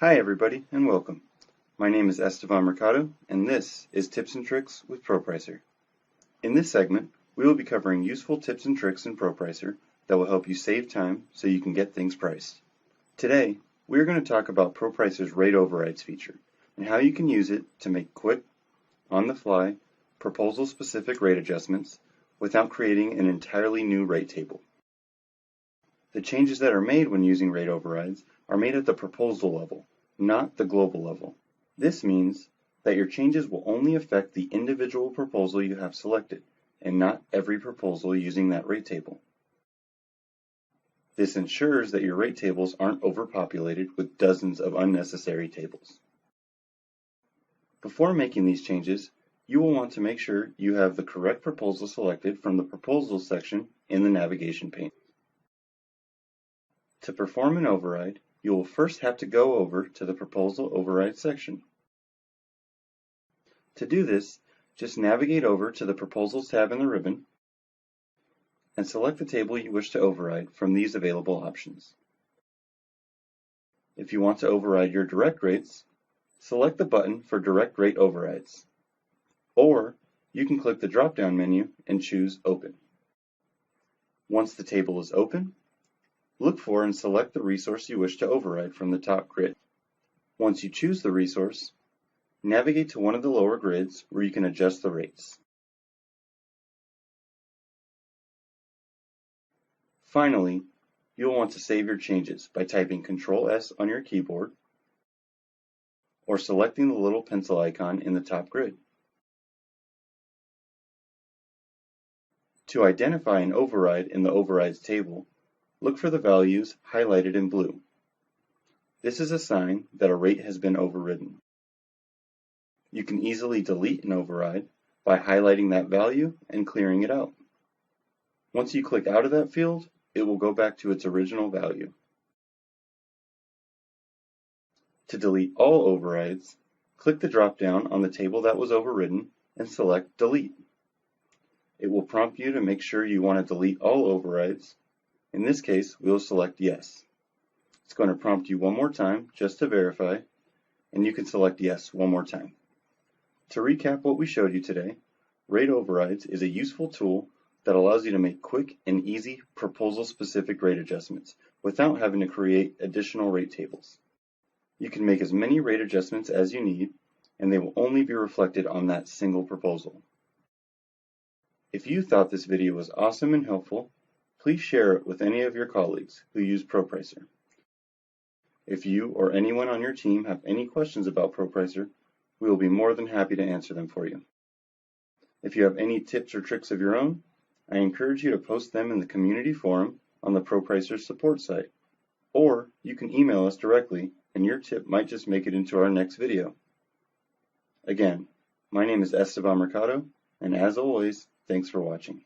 Hi everybody and welcome. My name is Esteban Mercado and this is Tips and Tricks with ProPricer. In this segment, we will be covering useful tips and tricks in ProPricer that will help you save time so you can get things priced. Today, we are going to talk about ProPricer's Rate Overrides feature and how you can use it to make quick, on-the-fly, proposal-specific rate adjustments without creating an entirely new rate table. The changes that are made when using rate overrides are made at the proposal level, not the global level. This means that your changes will only affect the individual proposal you have selected, and not every proposal using that rate table. This ensures that your rate tables aren't overpopulated with dozens of unnecessary tables. Before making these changes, you will want to make sure you have the correct proposal selected from the Proposals section in the navigation pane. To perform an override, you will first have to go over to the Proposal Override section. To do this, just navigate over to the Proposals tab in the ribbon and select the table you wish to override from these available options. If you want to override your direct rates, select the button for Direct Rate Overrides, or you can click the drop-down menu and choose Open. Once the table is open, look for and select the resource you wish to override from the top grid. Once you choose the resource, navigate to one of the lower grids where you can adjust the rates. Finally, you'll want to save your changes by typing Ctrl+S on your keyboard or selecting the little pencil icon in the top grid. To identify an override in the Overrides table, look for the values highlighted in blue. This is a sign that a rate has been overridden. You can easily delete an override by highlighting that value and clearing it out. Once you click out of that field, it will go back to its original value. To delete all overrides, click the drop-down on the table that was overridden and select Delete. It will prompt you to make sure you want to delete all overrides. In this case, we will select Yes. It's going to prompt you one more time just to verify, and you can select Yes one more time. To recap what we showed you today, Rate Overrides is a useful tool that allows you to make quick and easy proposal-specific rate adjustments without having to create additional rate tables. You can make as many rate adjustments as you need, and they will only be reflected on that single proposal. If you thought this video was awesome and helpful, please share it with any of your colleagues who use ProPricer. If you or anyone on your team have any questions about ProPricer, we will be more than happy to answer them for you. If you have any tips or tricks of your own, I encourage you to post them in the community forum on the ProPricer support site, or you can email us directly and your tip might just make it into our next video. Again, my name is Esteban Mercado, and as always, thanks for watching.